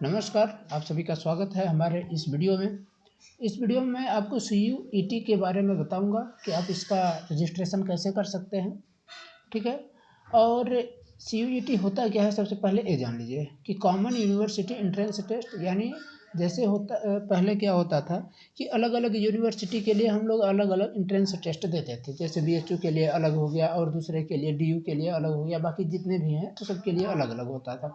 नमस्कार, आप सभी का स्वागत है हमारे इस वीडियो में। इस वीडियो में मैं आपको CUET के बारे में बताऊंगा कि आप इसका रजिस्ट्रेशन कैसे कर सकते हैं, ठीक है। और CUET होता क्या है, सबसे पहले ये जान लीजिए कि कॉमन यूनिवर्सिटी एंट्रेंस टेस्ट, यानी जैसे पहले क्या होता था कि अलग अलग यूनिवर्सिटी के लिए हम लोग अलग अलग एंट्रेंस टेस्ट देते थे। जैसे BHU के लिए अलग हो गया और दूसरे के लिए DU के लिए अलग हो गया, बाकी जितने भी हैं तो सबके लिए अलग अलग होता था।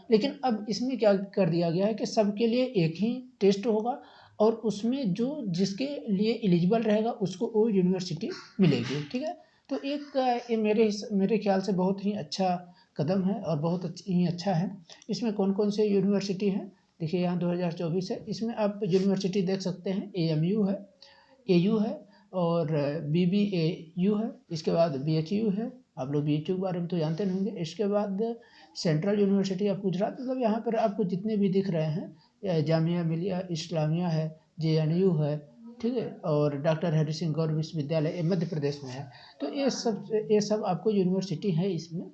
लेकिन अब इसमें क्या कर दिया गया है कि सबके लिए एक ही टेस्ट होगा और उसमें जो जिसके लिए एलिजिबल रहेगा उसको वो यूनिवर्सिटी मिलेगी, ठीक है। तो ये मेरे ख्याल से बहुत ही अच्छा कदम है और बहुत ही अच्छा है। इसमें कौन कौन से यूनिवर्सिटी हैं, देखिए यहाँ 2024 है। इसमें आप यूनिवर्सिटी देख सकते हैं, AMU है, AU है और BBAU है। इसके बाद BHU है, आप लोग BHU के बारे में तो जानते नहीं होंगे। इसके बाद सेंट्रल यूनिवर्सिटी ऑफ गुजरात, मतलब यहाँ पर आपको जितने भी दिख रहे हैं, जामिया मिलिया इस्लामिया है, JNU है, ठीक है, और डॉक्टर हरि सिंह गौर विश्वविद्यालय, ये मध्य प्रदेश में है। तो ये सब आपको यूनिवर्सिटी है इसमें,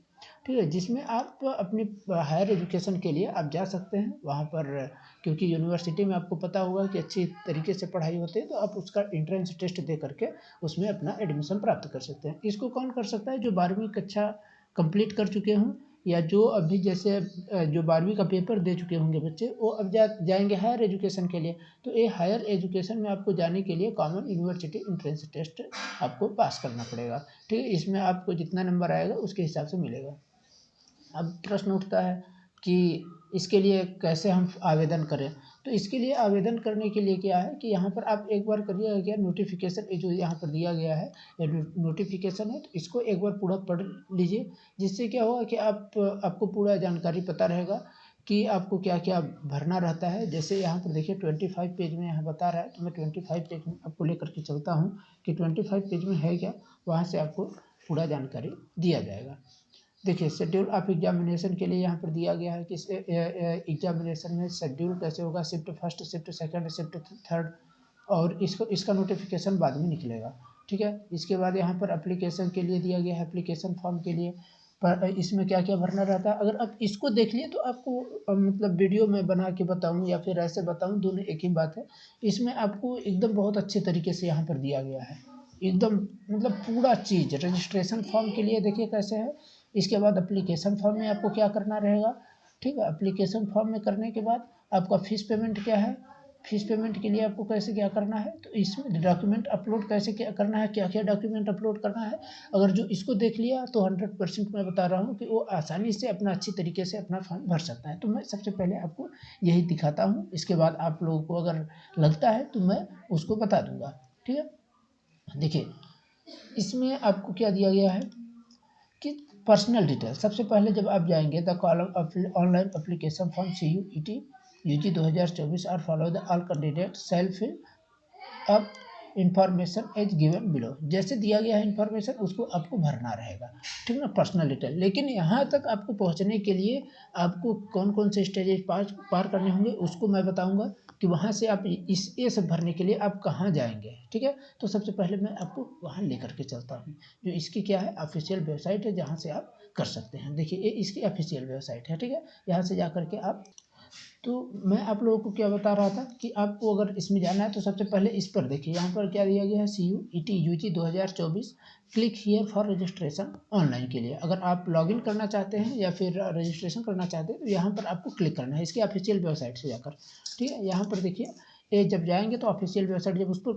ठीक है, जिसमें आप अपनी हायर एजुकेशन के लिए आप जा सकते हैं वहाँ पर। क्योंकि यूनिवर्सिटी में आपको पता होगा कि अच्छी तरीके से पढ़ाई होती है, तो आप उसका एंट्रेंस टेस्ट दे करके उसमें अपना एडमिशन प्राप्त कर सकते हैं। इसको कौन कर सकता है? जो 12वीं कक्षा कंप्लीट कर चुके हों, या जो अभी जैसे जो 12वीं का पेपर दे चुके होंगे बच्चे, वो अब जाएंगे हायर एजुकेशन के लिए। तो ये हायर एजुकेशन में आपको जाने के लिए कॉमन यूनिवर्सिटी एंट्रेंस टेस्ट आपको पास करना पड़ेगा, ठीक है। इसमें आपको जितना नंबर आएगा उसके हिसाब से मिलेगा। अब प्रश्न उठता है कि इसके लिए कैसे हम आवेदन करें। तो इसके लिए आवेदन करने के लिए क्या है कि यहाँ पर आप एक बार करिएगा क्या, नोटिफिकेशन जो यहाँ पर दिया गया है, ये नोटिफिकेशन है, तो इसको एक बार पूरा पढ़ लीजिए। जिससे क्या होगा कि आपको पूरा जानकारी पता रहेगा कि आपको क्या क्या भरना रहता है। जैसे यहाँ पर देखिए 25 पेज में यहाँ बता रहा है, तो मैं 25 पेज में आपको लेकर के चलता हूँ कि 25 पेज में है क्या, वहाँ से आपको पूरा जानकारी दिया जाएगा। देखिए शेड्यूल ऑफ एग्जामिनेशन के लिए यहाँ पर दिया गया है कि एग्जामिनेशन में शेड्यूल कैसे होगा, shift first, shift second, shift third, और इसका नोटिफिकेशन बाद में निकलेगा, ठीक है। इसके बाद यहाँ पर एप्लीकेशन के लिए दिया गया है, एप्लीकेशन फॉर्म के लिए पर इसमें क्या क्या भरना रहता है। अगर आप इसको देख लिए तो आपको मतलब वीडियो में बना के बताऊँ या फिर ऐसे बताऊँ, दोनों एक ही बात है। इसमें आपको एकदम बहुत अच्छे तरीके से यहाँ पर दिया गया है, एकदम मतलब पूरा चीज़। रजिस्ट्रेशन फॉर्म के लिए देखिए कैसे है। इसके बाद एप्लीकेशन फॉर्म में आपको क्या करना रहेगा, ठीक है। एप्लीकेशन फॉर्म में करने के बाद आपका फीस पेमेंट क्या है, फीस पेमेंट के लिए आपको कैसे क्या करना है, तो इसमें डॉक्यूमेंट अपलोड कैसे क्या करना है, क्या क्या डॉक्यूमेंट अपलोड करना है। अगर जो इसको देख लिया तो 100% मैं बता रहा हूँ कि वो आसानी से अपना अच्छी तरीके से अपना फॉर्म भर सकता है। तो मैं सबसे पहले आपको यही दिखाता हूँ, इसके बाद आप लोगों को अगर लगता है तो मैं उसको बता दूँगा, ठीक है। देखिए इसमें आपको क्या दिया गया है कि पर्सनल डिटेल। सबसे पहले जब आप जाएंगे the column online application form CUET UG 2024 और follow the all candidate cell fill up information as given below, जैसे दिया गया है इंफॉर्मेशन उसको आपको भरना रहेगा, ठीक ना, पर्सनल डिटेल। लेकिन यहाँ तक आपको पहुँचने के लिए आपको कौन कौन से स्टेजेस पार करने होंगे उसको मैं बताऊँगा कि वहाँ से आप ये सब भरने के लिए आप कहाँ जाएंगे, ठीक है। तो सबसे पहले मैं आपको वहाँ लेकर के चलता हूँ, जो इसकी क्या है ऑफिशियल वेबसाइट है, जहाँ से आप कर सकते हैं। देखिए ये इसकी ऑफिशियल वेबसाइट है, ठीक है। यहाँ से जा करके आप, तो मैं आप लोगों को क्या बता रहा था कि आपको अगर इसमें जाना है तो सबसे पहले इस पर देखिए, यहाँ पर क्या दिया गया है, CUET UG 2024 click here for registration online के लिए। अगर आप लॉगिन करना चाहते हैं या फिर रजिस्ट्रेशन करना चाहते हैं तो यहाँ पर आपको क्लिक करना है इसकी ऑफिशियल वेबसाइट से जाकर, ठीक है। यहाँ पर देखिए ये जब जाएंगे तो ऑफिशियल वेबसाइट, जब उस पर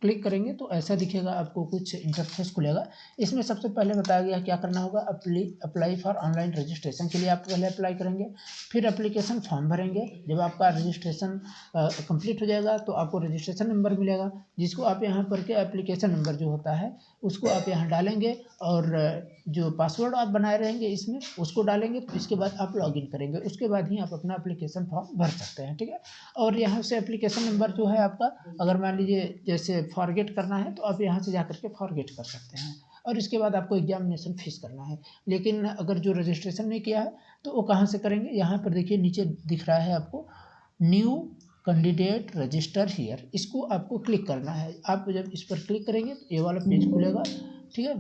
क्लिक करेंगे तो ऐसा दिखेगा, आपको कुछ इंटरफेस खुलेगा। इसमें सबसे पहले बताया गया क्या करना होगा, अप्लाई फॉर ऑनलाइन रजिस्ट्रेशन के लिए आप पहले अप्लाई करेंगे, फिर एप्लीकेशन फॉर्म भरेंगे। जब आपका रजिस्ट्रेशन कंप्लीट हो जाएगा तो आपको रजिस्ट्रेशन नंबर मिलेगा, जिसको आप यहाँ पर के एप्लीकेशन नंबर जो होता है उसको आप यहाँ डालेंगे, और जो पासवर्ड आप बनाए रहेंगे इसमें उसको डालेंगे। तो इसके बाद आप लॉगिन करेंगे, उसके बाद ही आप अपना एप्लीकेशन फॉर्म भर सकते हैं, ठीक है। और यहाँ से एप्लीकेशन नंबर जो है आपका, अगर मान लीजिए जैसे फॉरगेट करना है तो आप यहाँ से जा करके फॉरगेट कर सकते हैं, और इसके बाद आपको एग्जामिनेशन फीस करना है। लेकिन अगर जो रजिस्ट्रेशन नहीं किया है तो वो कहाँ से करेंगे, यहाँ पर देखिए नीचे दिख रहा है आपको न्यू कैंडिडेट रजिस्टर हियर, इसको आपको क्लिक करना है। आप जब इस पर क्लिक करेंगे तो ये वाला पेज खुलेगा, ठीक है।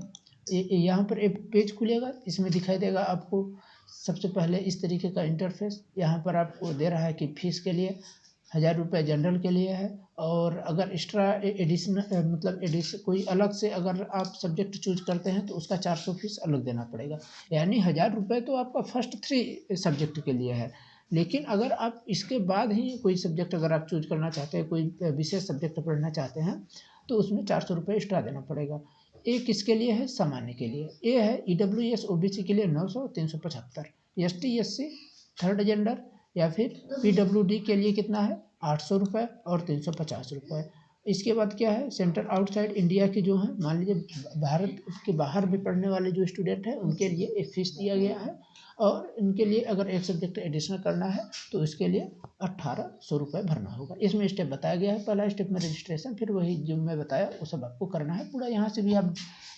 यहाँ पर एक पेज खुलेगा, इसमें दिखाई देगा आपको सबसे पहले इस तरीके का इंटरफेस यहाँ पर आपको दे रहा है कि फीस के लिए 1000 रुपये जनरल के लिए है, और अगर एक्स्ट्रा एडिशनल मतलब कोई अलग से अगर आप सब्जेक्ट चूज करते हैं तो उसका 400 फीस अलग देना पड़ेगा। यानी 1000 रुपये तो आपका फर्स्ट 3 सब्जेक्ट के लिए है। लेकिन अगर आप इसके बाद ही कोई सब्जेक्ट अगर आप चूज करना चाहते हैं, कोई विशेष सब्जेक्ट पढ़ना चाहते हैं, तो उसमें 400 रुपये एक्स्ट्रा देना पड़ेगा। ए किसके लिए है? सामान्य के लिए। ए है EWS OBC के लिए 900 375, ST SC थर्ड जेंडर या फिर PWD के लिए कितना है? 800 रुपये और 350 रुपये। इसके बाद क्या है? सेंटर आउटसाइड इंडिया के जो हैं, मान लीजिए भारत के बाहर भी पढ़ने वाले जो स्टूडेंट हैं उनके लिए एक फीस दिया गया है, और इनके लिए अगर एक सब्जेक्ट एडिशनल करना है तो इसके लिए 1800 रुपये भरना होगा। इसमें स्टेप बताया गया है। पहला स्टेप में रजिस्ट्रेशन, फिर वही जो मैं बताया वो सब आपको करना है पूरा। यहाँ से भी आप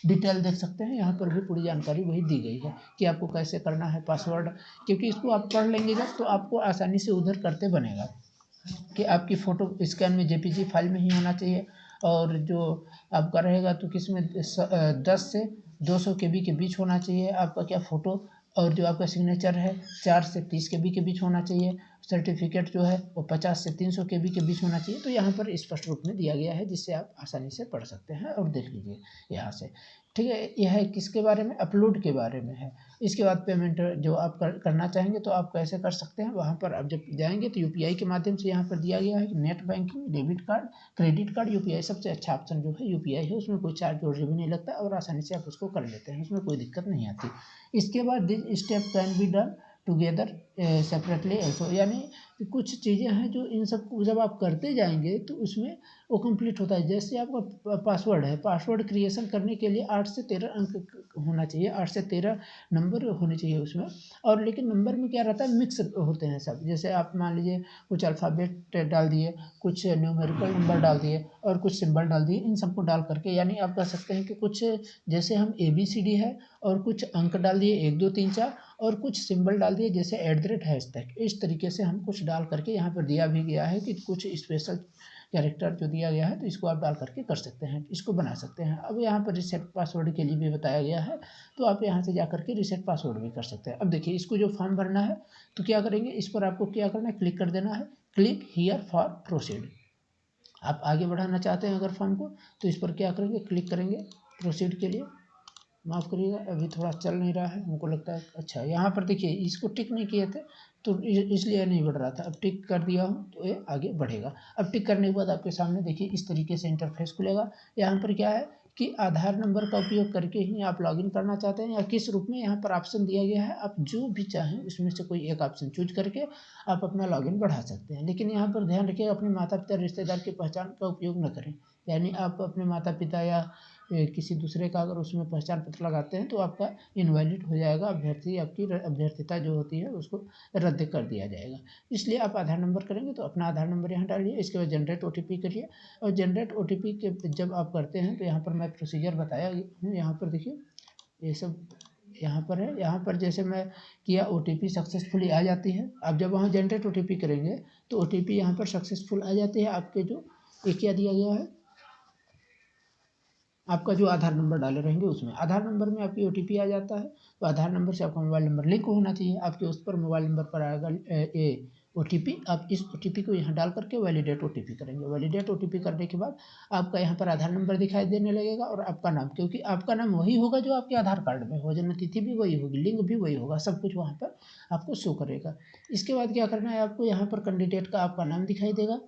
डिटेल देख सकते हैं, यहाँ पर भी पूरी जानकारी वही दी गई है कि आपको कैसे करना है पासवर्ड, क्योंकि इसको आप पढ़ लेंगे जब तो आपको आसानी से उधर करते बनेगा कि आपकी फ़ोटो स्कैन में JPG फाइल में ही होना चाहिए, और जो आपका रहेगा तो किसमें 10 से 200 KB के बीच होना चाहिए आपका क्या फ़ोटो, और जो आपका सिग्नेचर है 4 से 30 KB के बीच होना चाहिए। सर्टिफिकेट जो है वो 50 से 300 KB के बीच होना चाहिए। तो यहाँ पर स्पष्ट रूप में दिया गया है, जिससे आप आसानी से पढ़ सकते हैं। और देख लीजिए यहाँ से, ठीक है। यह है किसके बारे में? अपलोड के बारे में है। इसके बाद पेमेंट जो आप करना चाहेंगे तो आप कैसे कर सकते हैं, वहाँ पर आप जब जाएंगे तो UPI के माध्यम से यहाँ पर दिया गया है कि net banking, debit card, credit card, UPI सबसे अच्छा ऑप्शन जो है UPI है। उसमें कोई चार्ज और भी नहीं लगता और आसानी से आप उसको कर लेते हैं, उसमें कोई दिक्कत नहीं आती। इसके बाद this step can be done together separately also, यानी कुछ चीज़ें हैं जो इन सब को जब आप करते जाएंगे तो उसमें वो कंप्लीट होता है। जैसे आपका पासवर्ड है, पासवर्ड क्रिएशन करने के लिए 8 से 13 अंक होना चाहिए, 8 से 13 नंबर होने चाहिए उसमें। और लेकिन नंबर में क्या रहता है, मिक्स होते हैं सब। जैसे आप मान लीजिए कुछ अल्फ़ाबेट डाल दिए, कुछ न्यूमेरिकल नंबर डाल दिए और कुछ सिंबल डाल दिए, इन सबको डाल करके, यानी आप कह सकते हैं कि कुछ जैसे हम ABCD है और कुछ अंक डाल दिए 1 2 3 4, और कुछ सिंबल डाल दिए जैसे @ इस तरीके से हम कुछ डाल करके यहाँ पर दिया भी गया है कि कुछ स्पेशल कैरेक्टर जो दिया गया है, तो इसको आप डाल करके कर सकते हैं, इसको बना सकते हैं। अब यहाँ पर रीसेट पासवर्ड के लिए भी बताया गया है, तो आप यहाँ से जा करके रीसेट पासवर्ड भी कर सकते हैं। अब देखिए इसको जो फॉर्म भरना है तो क्या करेंगे, इस पर आपको क्या करना है, क्लिक कर देना है, क्लिक हियर फॉर प्रोसीड। आप आगे बढ़ाना चाहते हैं अगर फॉर्म को तो इस पर क्या करेंगे, क्लिक करेंगे प्रोसीड के लिए। माफ़ करिएगा अभी थोड़ा चल नहीं रहा है, हमको लगता है। अच्छा यहाँ पर देखिए इसको टिक नहीं किए थे तो इसलिए नहीं बढ़ रहा था। अब टिक कर दिया हूँ तो ये आगे बढ़ेगा। अब टिक करने के बाद आपके सामने देखिए इस तरीके से इंटरफेस खुलेगा। यहाँ पर क्या है कि आधार नंबर का उपयोग करके ही आप लॉगिन करना चाहते हैं या किस रूप में, यहाँ पर ऑप्शन दिया गया है। आप जो भी चाहें उसमें से कोई एक ऑप्शन चूज करके आप अपना लॉगिन बढ़ा सकते हैं। लेकिन यहाँ पर ध्यान रखिएगा अपने माता पिता रिश्तेदार की पहचान का उपयोग न करें। यानी आप अपने माता पिता या किसी दूसरे का अगर उसमें पहचान पत्र लगाते हैं तो आपका इनवैलिड हो जाएगा, अभ्यर्थी आपकी अभ्यर्थिता जो होती है उसको रद्द कर दिया जाएगा। इसलिए आप आधार नंबर करेंगे तो अपना आधार नंबर यहाँ डालिए। इसके बाद जनरेट OTP करिए, और जनरेट OTP के जब आप करते हैं तो यहाँ पर मैं प्रोसीजर बताया हूँ। यहाँ पर देखिए ये सब यहाँ पर है। यहाँ पर जैसे मैं किया OTP सक्सेसफुली आ जाती है। आप जब वहाँ जनरेट OTP करेंगे तो OTP यहाँ पर सक्सेसफुल आ जाती है। आपके जो ये क्या दिया गया है, आपका जो आधार नंबर डाले रहेंगे उसमें, आधार नंबर में आपकी OTP आ जाता है। तो आधार नंबर से आपका मोबाइल नंबर लिंक होना चाहिए। आपके उस पर मोबाइल नंबर पर आएगा ये OTP। आप इस OTP को यहाँ डाल करके वैलिडेट OTP करेंगे। वैलिडेट OTP करने के बाद आपका यहाँ पर आधार नंबर दिखाई देने लगेगा और आपका नाम, क्योंकि आपका नाम वही होगा जो आपके आधार कार्ड में हो, जन्म तिथि भी वही होगी, लिंग भी वही होगा, सब कुछ वहाँ पर आपको शो करेगा। इसके बाद क्या करना है आपको, यहाँ पर कैंडिडेट का आपका नाम दिखाई देगा।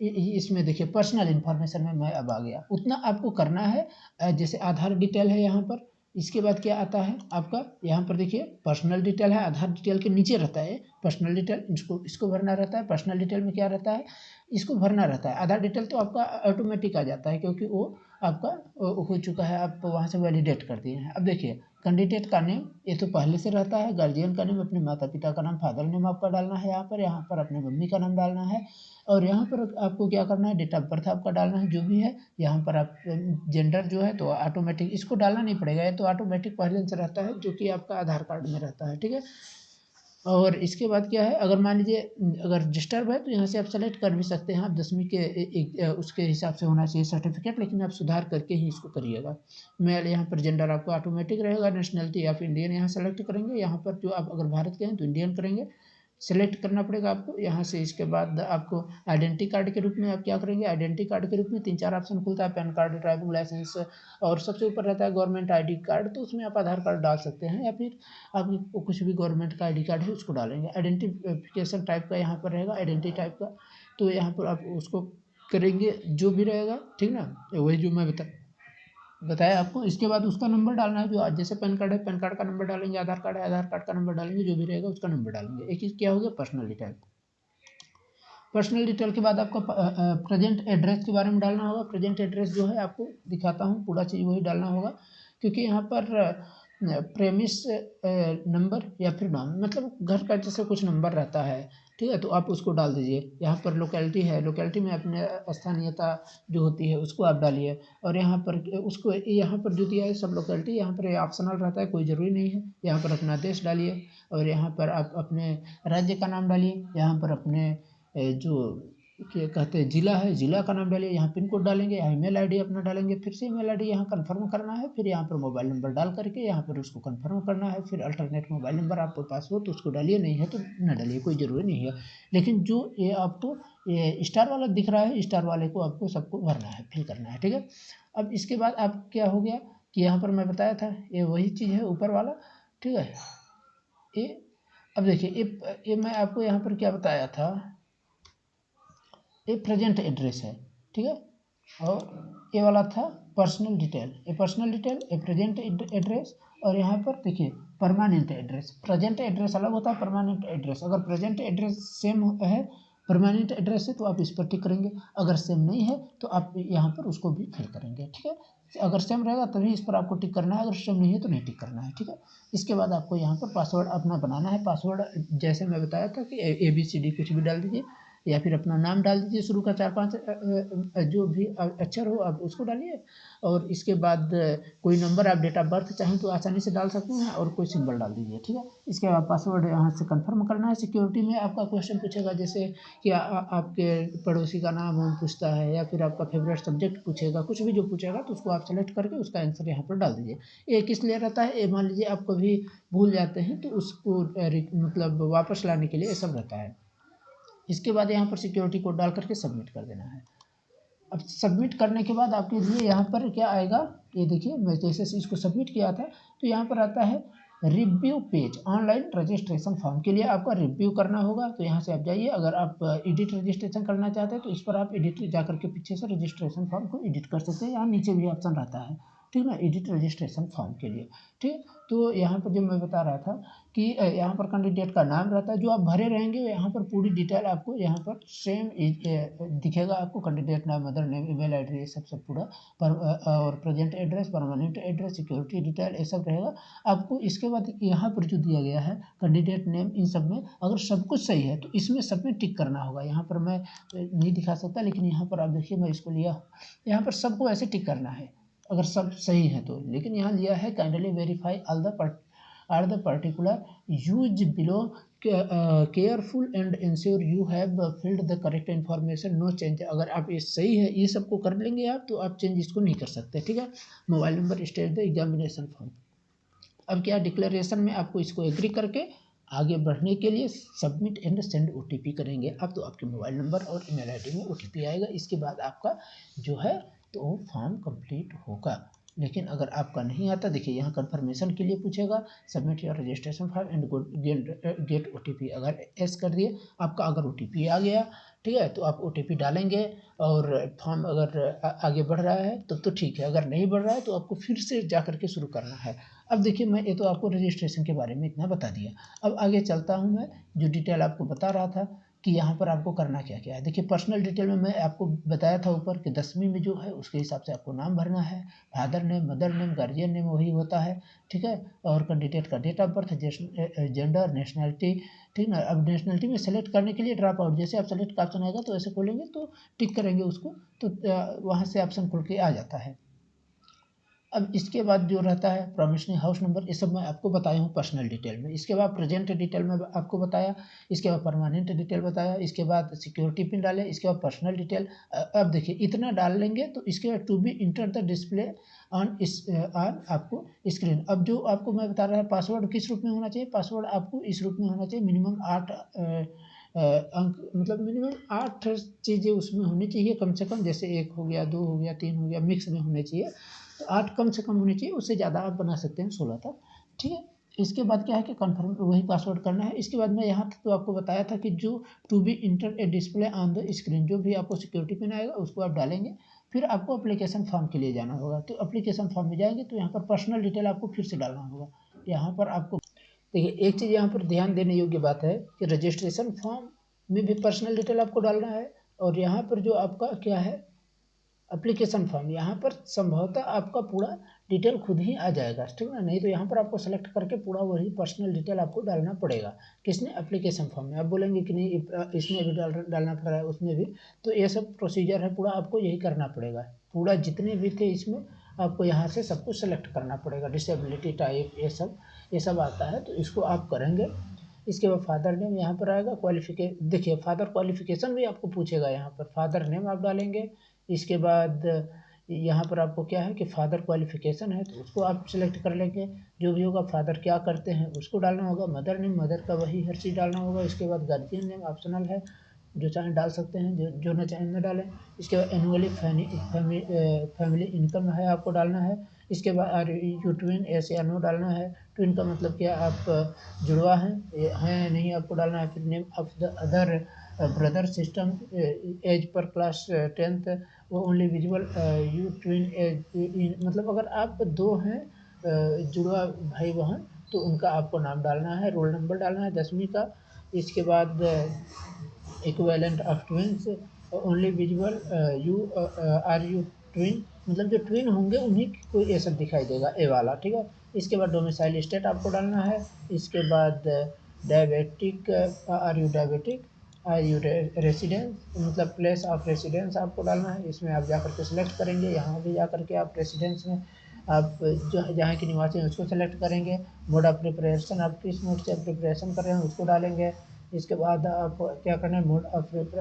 इसमें देखिए पर्सनल इन्फॉर्मेशन में मैं अब आ गया, उतना आपको करना है। जैसे आधार डिटेल है यहाँ पर। इसके बाद क्या आता है आपका, यहाँ पर देखिए पर्सनल डिटेल है, आधार डिटेल के नीचे रहता है पर्सनल डिटेल, इसको भरना रहता है। पर्सनल डिटेल में क्या रहता है, इसको भरना रहता है। आधार डिटेल तो आपका ऑटोमेटिक आ जाता है क्योंकि वो आपका हो चुका है, आप वहाँ से वैलिडेट कर दिए हैं। अब देखिए कैंडिडेट का नेम ये तो पहले से रहता है। गार्जियन का नेम, अपने माता पिता का नाम, फादर नेम आपका डालना है यहाँ पर अपने मम्मी का नाम डालना है। और यहाँ पर आपको क्या करना है, डेट ऑफ बर्थ आपका डालना है जो भी है। यहाँ पर आप जेंडर जो है तो ऑटोमेटिक इसको डालना नहीं पड़ेगा, ये तो ऑटोमेटिक पहले से रहता है जो कि आपका आधार कार्ड में रहता है, ठीक है। और इसके बाद क्या है, अगर मान लीजिए अगर डिस्टर्ब है तो यहाँ से आप सेलेक्ट कर भी सकते हैं। आप 10वीं के उसके हिसाब से होना चाहिए सर्टिफिकेट, लेकिन आप सुधार करके ही इसको करिएगा। मेल यहाँ पर जेंडर आपको ऑटोमेटिक रहेगा। नेशनलिटी आप इंडियन यहाँ सेलेक्ट करेंगे। यहाँ पर जो आप अगर भारत के हैं तो इंडियन करेंगे, सेलेक्ट करना पड़ेगा आपको यहाँ से। इसके बाद आपको आइडेंटिटी कार्ड के रूप में आप क्या करेंगे, आइडेंटिटी कार्ड के रूप में 3-4 ऑप्शन खुलता है, पैन कार्ड, ड्राइविंग लाइसेंस, और सबसे ऊपर रहता है गवर्नमेंट आईडी कार्ड। तो उसमें आप आधार कार्ड डाल सकते हैं, या फिर आप कुछ भी गवर्नमेंट का आईडी कार्ड है उसको डालेंगे। आइडेंटिफिकेशन टाइप का यहाँ पर रहेगा, आइडेंटिटी टाइप का, तो यहाँ पर आप उसको करेंगे जो भी रहेगा, ठीक ना, वही जो मैं बताया आपको। इसके बाद उसका नंबर डालना है, जो आज जैसे पैन कार्ड है पैन कार्ड का नंबर डालेंगे, आधार कार्ड है आधार कार्ड का नंबर डालेंगे, जो भी रहेगा उसका नंबर डालेंगे। एक चीज़ क्या हो गया, पर्सनल डिटेल। पर्सनल डिटेल के बाद आपको प्रेजेंट एड्रेस के बारे में डालना होगा। प्रेजेंट एड्रेस जो है आपको दिखाता हूँ, पूरा चीज़ वही डालना होगा, क्योंकि यहाँ पर प्रेमिस नंबर या फिर नाम, मतलब घर का जैसे कुछ नंबर रहता है, ठीक है, तो आप उसको डाल दीजिए। यहाँ पर लोकेलिटी है, लोकेलिटी में अपने स्थानीयता जो होती है उसको आप डालिए। और यहाँ पर उसको यहाँ पर जो दिया है सब लोकेलिटी, यहाँ पर ऑप्शनल रहता है, कोई ज़रूरी नहीं है। यहाँ पर अपना देश डालिए, और यहाँ पर आप अपने राज्य का नाम डालिए। यहाँ पर अपने जो क्या कहते हैं ज़िला है, ज़िला का नाम डालिए। यहाँ पिन कोड डालेंगे, यहाँ ईमेल आईडी अपना डालेंगे, फिर से ईमेल आईडी यहाँ कन्फर्म करना है। फिर यहाँ पर मोबाइल नंबर डाल करके यहाँ पर उसको कन्फर्म करना है। फिर अल्टरनेट मोबाइल नंबर आपके पास हो तो उसको डालिए, नहीं है तो न डालिए, कोई ज़रूरी नहीं है। लेकिन जो ये आपको ये स्टार वाला दिख रहा है, स्टार वाले को आपको सबको भरना है, फिल करना है, ठीक है। अब इसके बाद आप क्या हो गया कि यहाँ पर मैं बताया था ये वही चीज़ है ऊपर वाला, ठीक है। ये अब देखिए ये मैं आपको यहाँ पर क्या बताया था, ये प्रेजेंट एड्रेस है, ठीक है। और ये वाला था पर्सनल डिटेल, ये पर्सनल डिटेल, ये प्रेजेंट एड्रेस। और यहाँ पर देखिए परमानेंट एड्रेस। प्रेजेंट एड्रेस अलग होता है, परमानेंट एड्रेस। अगर प्रेजेंट एड्रेस सेम है परमानेंट एड्रेस से तो आप इस पर टिक करेंगे, अगर सेम नहीं है तो आप यहाँ पर उसको भी फिल करेंगे, ठीक है। अगर सेम रहेगा तभी इस पर आपको टिक करना है, अगर सेम नहीं है तो नहीं टिक करना है, ठीक है। इसके बाद आपको यहाँ पर पासवर्ड अपना बनाना है। पासवर्ड जैसे मैं बताया था कि ABCD कुछ भी डाल दीजिए, या फिर अपना नाम डाल दीजिए, शुरू का 4-5 जो भी अक्षर हो आप उसको डालिए। और इसके बाद कोई नंबर आप डेट ऑफ बर्थ चाहें तो आसानी से डाल सकते हैं, और कोई सिंबल डाल दीजिए, ठीक है। इसके बाद पासवर्ड यहाँ से कंफर्म करना है। सिक्योरिटी में आपका क्वेश्चन पूछेगा, जैसे कि आपके पड़ोसी का नाम वाम पूछता है, या फिर आपका फेवरेट सब्जेक्ट पूछेगा, कुछ भी जो पूछेगा तो उसको आप सेलेक्ट करके उसका आंसर यहाँ पर डाल दीजिए। ये किस लिए रहता है, ये मान लीजिए आप कभी भूल जाते हैं तो उसको मतलब वापस लाने के लिए ये सब रहता है। इसके बाद यहाँ पर सिक्योरिटी कोड डाल करके सबमिट कर देना है। अब सबमिट करने के बाद आपके लिए यहाँ पर क्या आएगा, ये देखिए मैं जैसे इसको सबमिट किया था तो यहाँ पर आता है review page, online registration form के लिए आपका रिव्यू करना होगा। तो यहाँ से आप जाइए, अगर आप एडिट रजिस्ट्रेशन करना चाहते हैं तो इस पर आप एडिट जा करके पीछे से रजिस्ट्रेशन फॉर्म को एडिट कर सकते हैं। यहाँ नीचे भी ऑप्शन रहता है, ठीक है ना, एडिट रजिस्ट्रेशन फॉर्म के लिए, ठीक। तो यहाँ पर जो मैं बता रहा था कि यहाँ पर कैंडिडेट का नाम रहता है, जो आप भरे रहेंगे यहाँ पर पूरी डिटेल आपको यहाँ पर सेम दिखेगा आपको। कैंडिडेट नाम, मदर नेम, ईमेल एड्रेस, सब पूरा पर, और present address, permanent address, security detail, ये सब रहेगा आपको। इसके बाद यहाँ पर जो दिया गया है कैंडिडेट नेम, इन सब में अगर सब कुछ सही है तो इसमें सब में टिक करना होगा। यहाँ पर मैं नहीं दिखा सकता, लेकिन यहाँ पर आप देखिए मैं इसको लिया, यहाँ पर सबको ऐसे टिक करना है अगर सब सही है तो। लेकिन यहाँ लिया है kindly verify all the particular use below careful and ensure you have filled the correct information, no change. अगर आप ये सही है, ये सबको कर लेंगे आप, तो आप चेंज इसको नहीं कर सकते, ठीक है। Mobile number, state the examination form. अब क्या डिक्लेरेशन में आपको इसको एग्री करके आगे बढ़ने के लिए सबमिट एंड सेंड OTP करेंगे। अब तो आपके मोबाइल नंबर और ईमेल आईडी में OTP आएगा। इसके बाद आपका जो है तो वो फॉर्म कंप्लीट होगा। लेकिन अगर आपका नहीं आता, देखिए यहाँ कंफर्मेशन के लिए पूछेगा, submit your registration form and get OTP। अगर एस कर दिए आपका, अगर OTP आ गया, ठीक है, तो आप OTP डालेंगे। और फॉर्म अगर आगे बढ़ रहा है तब तो ठीक है, अगर नहीं बढ़ रहा है तो आपको फिर से जा करके शुरू करना है। अब देखिए मैं ये तो आपको रजिस्ट्रेशन के बारे में इतना बता दिया। अब आगे चलता हूँ मैं, जो डिटेल आपको बता रहा था कि यहाँ पर आपको करना क्या क्या है। देखिए पर्सनल डिटेल में मैं आपको बताया था ऊपर कि 10वीं में जो है उसके हिसाब से आपको नाम भरना है। Father name, mother name, guardian name वही होता है, ठीक है। और कैंडिडेट का date of birth, gender, nationality, ठीक ना। अब नेशनलिटी में सेलेक्ट करने के लिए ड्रॉप आउट, जैसे आप सेलेक्ट का ऑप्शन आएगा तो ऐसे खोलेंगे तो टिक करेंगे उसको, तो वहाँ से ऑप्शन खुल के आ जाता है। अब इसके बाद जो रहता है प्रोमिशनरी हाउस नंबर, ये सब मैं आपको बताया हूँ पर्सनल डिटेल में। इसके बाद प्रेजेंट डिटेल में आपको बताया, इसके बाद परमानेंट डिटेल बताया, इसके बाद सिक्योरिटी पिन डाले, इसके बाद पर्सनल डिटेल। अब देखिए इतना डाल लेंगे तो इसके बाद to be enter the display on आपको स्क्रीन। अब जो आपको मैं बता रहा है पासवर्ड किस रूप में होना चाहिए, पासवर्ड आपको इस रूप में होना चाहिए, मिनिमम 8 अंक, मतलब मिनिमम 8 चीज़ें उसमें होनी चाहिए कम से कम, जैसे 1 हो गया, 2 हो गया, 3 हो गया, मिक्स में होने चाहिए। तो 8 कम से कम होनी चाहिए, उससे ज़्यादा आप बना सकते हैं 16 तक, ठीक है। इसके बाद क्या है कि कन्फर्म वही पासवर्ड करना है। इसके बाद मैं यहाँ तक तो आपको बताया था कि जो to be enter a display on the screen, जो भी आपको सिक्योरिटी पिन आएगा उसको आप डालेंगे। फिर आपको एप्लीकेशन फॉर्म के लिए जाना होगा, तो एप्लीकेशन फॉर्म में जाएंगे तो यहाँ पर पर्सनल डिटेल आपको फिर से डालना होगा। यहाँ पर आपको देखिए एक चीज़ यहाँ पर ध्यान देने योग्य बात है कि रजिस्ट्रेशन फॉर्म में भी पर्सनल डिटेल आपको डालना है, और यहाँ पर जो आपका क्या है एप्लीकेशन फॉर्म, यहाँ पर संभवतः आपका पूरा डिटेल खुद ही आ जाएगा, ठीक ना। नहीं तो यहाँ पर आपको सेलेक्ट करके पूरा वही पर्सनल डिटेल आपको डालना पड़ेगा। किसने, एप्लीकेशन फॉर्म में। आप बोलेंगे कि नहीं इसमें भी डालना पड़ रहा है, उसमें भी, तो ये सब प्रोसीजर है पूरा, आपको यही करना पड़ेगा। पूरा जितने भी थे इसमें आपको यहाँ से सब कुछ सेलेक्ट करना पड़ेगा, डिसेबिलिटी टाइप ये सब आता है, तो इसको आप करेंगे। इसके बाद फादर नेम यहाँ पर आएगा, देखिए फादर क्वालिफिकेशन भी आपको पूछेगा, यहाँ पर फादर नेम आप डालेंगे। इसके बाद यहाँ पर आपको क्या है कि फादर क्वालिफिकेशन है तो उसको आप सिलेक्ट कर लेंगे, जो भी होगा फादर क्या करते हैं उसको डालना होगा। मदर नेम, मदर का वही हर चीज़ डालना होगा। इसके बाद गार्जियन नेम ऑप्शनल है, जो चाहें डाल सकते हैं, जो न चाहें न डालें। इसके बाद एनुअली फैमिली इनकम है आपको डालना है। इसके बाद आर यू ट्विन, एस या नो डालना है। ट्विन का मतलब क्या, आप जुड़वा हैं नहीं आपको डालना है। फिर name of the other brother system as per class 10th, वो only visual you twin as, मतलब अगर आप 2 हैं जुड़वा भाई बहन तो उनका आपको नाम डालना है। रोल नंबर डालना है 10वीं का। इसके बाद equivalent of twins, only visual you are you twin, मतलब जो ट्विन होंगे उन्हीं को ये सब दिखाई देगा, ए वाला, ठीक है। इसके बाद डोमिसाइल स्टेट आपको डालना है। इसके बाद diabetic, are you diabetic, are you residence, मतलब प्लेस ऑफ रेसिडेंस आपको डालना है। इसमें आप जा करके सेलेक्ट करेंगे, यहाँ भी जा करके आप रेसिडेंस में आप जो जहाँ के निवासी हैं उसको सेलेक्ट करेंगे। मोड ऑफ प्रिपरेशन, आप किस मोड से प्रिपरेशन कर रहे हैं उसको डालेंगे। इसके बाद आप क्या करना है,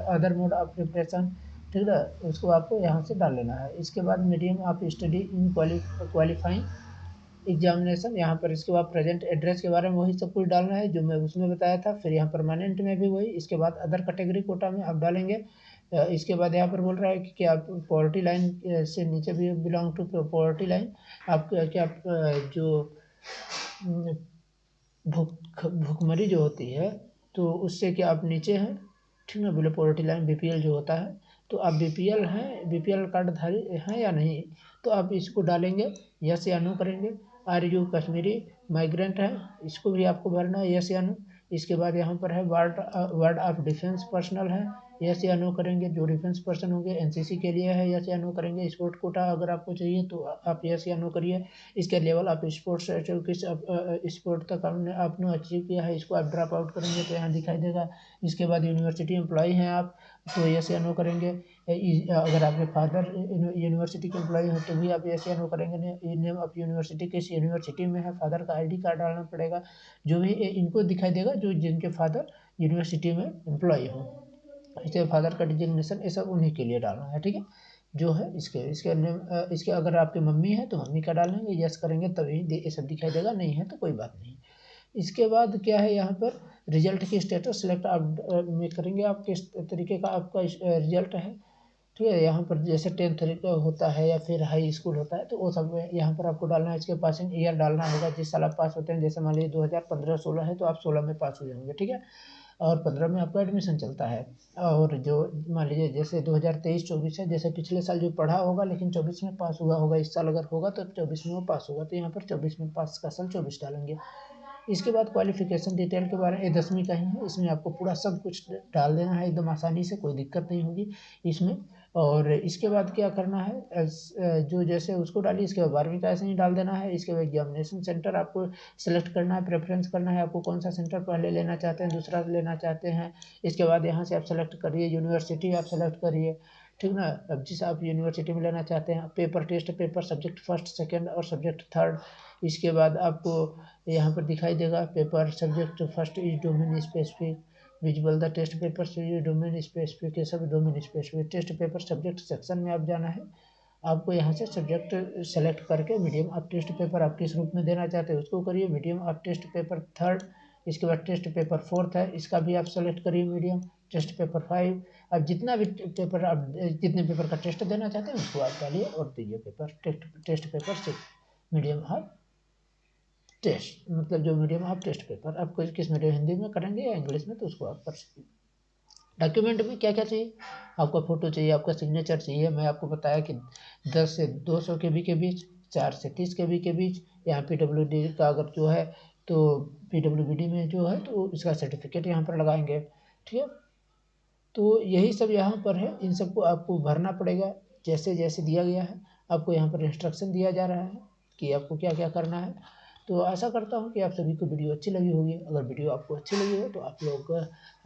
अदर मोड ऑफ प्रिपरेशन, ठीक है, उसको आपको यहाँ से डाल लेना है। इसके बाद medium of study in qualifying examination, यहाँ पर इसके बाद प्रेजेंट एड्रेस के बारे में वही सब कुछ डालना है जो मैं उसमें बताया था। फिर यहाँ परमानेंट में भी वही। इसके बाद अदर कैटेगरी कोटा में आप डालेंगे। इसके बाद यहाँ पर बोल रहा है कि आप पॉवर्टी लाइन से नीचे भी बिलोंग टू पॉवर्टी लाइन, आप क्या जो भुखमरी जो होती है तो उससे क्या आप नीचे हैं, ठीक ना, बिलो पॉवर्टी लाइन, बीपीएल जो होता है, तो आप बीपीएल हैं, बीपीएल कार्डधारी हैं या नहीं, तो आप इसको डालेंगे, यस या नो करेंगे। आर यू कश्मीरी माइग्रेंट है, इसको भी आपको भरना है, यस या नो। इसके बाद यहाँ पर है वार्ड ऑफ डिफेंस पर्सनल है, यस या नो करेंगे। जो डिफेंस पर्सन होंगे एनसीसी के लिए है, यस या नो करेंगे। स्पोर्ट कोटा अगर आपको चाहिए तो आप यस या नो करिए। इसके लेवल आप स्पोर्ट्स किस स्पोर्ट तक आपने अचीव किया है, इसको आप ड्रॉप आउट करेंगे तो यहाँ दिखाई देगा। इसके बाद यूनिवर्सिटी एम्प्लॉई हैं आप तो यस या नो करेंगे। अगर आपके फादर यूनिवर्सिटी के एम्प्लॉई हो तो भी आप यस या नो करेंगे। नेम ऑफ यूनिवर्सिटी किस यूनिवर्सिटी में है, फादर का आईडी कार्ड डालना पड़ेगा। जो भी इनको दिखाई देगा जो जिनके फादर यूनिवर्सिटी में एम्प्लॉय हो, इसके फादर का डिजिग्नेशन, ये सब उन्हीं के लिए डालना है, ठीक है। जो है इसके नेम, इसके अगर आपकी मम्मी है तो मम्मी का डालेंगे, यस करेंगे तभी ये सब दिखाई देगा, नहीं है तो कोई बात नहीं। इसके बाद क्या है, यहाँ पर रिजल्ट की स्टेटस सेलेक्ट आप में करेंगे, आप किस तरीके का आपका रिजल्ट है, ठीक है। यहाँ पर जैसे 10th होता है या फिर हाई स्कूल होता है तो वो सब यहाँ पर आपको डालना है। इसके पासिंग ईयर डालना होगा, जिस साल आप पास होते हैं, जैसे मान लीजिए 2015-16 है तो आप 16 में पास हो जाएंगे, ठीक है, और 15 में आपका एडमिशन चलता है। और जो मान लीजिए जैसे 2023-24 है, जैसे पिछले साल जो पढ़ा होगा लेकिन 24 में पास हुआ होगा, इस साल अगर होगा तो 24 में वो पास होगा, तो यहाँ पर 24 में पास का साल 24 डालेंगे। इसके बाद क्वालिफिकेशन डिटेल के बारे में 10वीं का ही है, इसमें आपको पूरा सब कुछ डाल देना है एकदम आसानी से, कोई दिक्कत नहीं होगी इसमें। और इसके बाद क्या करना है, जो जैसे उसको डालिए। इसके बाद 12वीं का ऐसे ही डाल देना है। इसके बाद एग्जामिनेशन सेंटर आपको सेलेक्ट करना है, प्रेफरेंस करना है, आपको कौन सा सेंटर पहले लेना चाहते हैं, दूसरा लेना चाहते हैं। इसके बाद यहाँ से आप सेलेक्ट करिए, यूनिवर्सिटी आप सेलेक्ट करिए, ठीक ना। अब जिस आप यूनिवर्सिटी में लेना चाहते हैं, paper test paper subject first second और सब्जेक्ट थर्ड। इसके बाद आपको यहाँ पर दिखाई देगा paper subject first is domain specific visual the test paper से डोमेन स्पेसिफिक, ये सब domain specific. Test paper subject section में आप जाना है, आपको यहाँ से सब्जेक्ट सेलेक्ट करके मीडियम ऑफ टेस्ट पेपर आप किस रूप में देना चाहते हैं उसको करिए, medium of test paper third. इसके बाद टेस्ट पेपर फोर्थ है, इसका भी आप सेलेक्ट करिए मीडियम। Test paper 5। अब जितना भी पेपर आप जितने पेपर का टेस्ट देना चाहते हैं उसको आप डालिए और दीजिए paper. Test paper 6 medium of test, मतलब जो मीडियम ऑफ टेस्ट पेपर आपको किस मीडियम, हिंदी में करेंगे या इंग्लिश में, तो उसको आप कर सकते। डॉक्यूमेंट में क्या क्या चाहिए, आपका फ़ोटो चाहिए, आपका सिग्नेचर चाहिए। मैं आपको बताया कि 10 से 200 KB के बीच, 4 से 30 KB के बीच। यहाँ PWD का अगर जो है तो PWD में जो है तो इसका सर्टिफिकेट यहाँ पर लगाएंगे, ठीक है। तो यही सब यहाँ पर है, इन सबको आपको भरना पड़ेगा जैसे जैसे दिया गया है। आपको यहाँ पर इंस्ट्रक्शन दिया जा रहा है कि आपको क्या क्या करना है। तो आशा करता हूँ कि आप सभी को वीडियो अच्छी लगी होगी। अगर वीडियो आपको अच्छी लगी हो तो आप लोग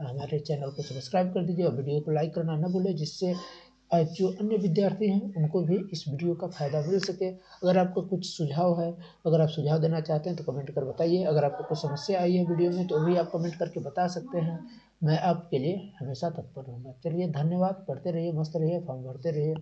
हमारे चैनल को सब्सक्राइब कर दीजिए और वीडियो को लाइक करना न भूलें, जिससे जो अन्य विद्यार्थी हैं उनको भी इस वीडियो का फ़ायदा मिल सके। अगर आपको कुछ सुझाव है, अगर आप सुझाव देना चाहते हैं तो कमेंट कर बताइए। अगर आपको कुछ समस्या आई है वीडियो में तो भी आप कमेंट करके बता सकते हैं। मैं आपके लिए हमेशा तत्पर रहूँगा। चलिए धन्यवाद, पढ़ते रहिए, मस्त रहिए, फॉर्म भरते रहिए।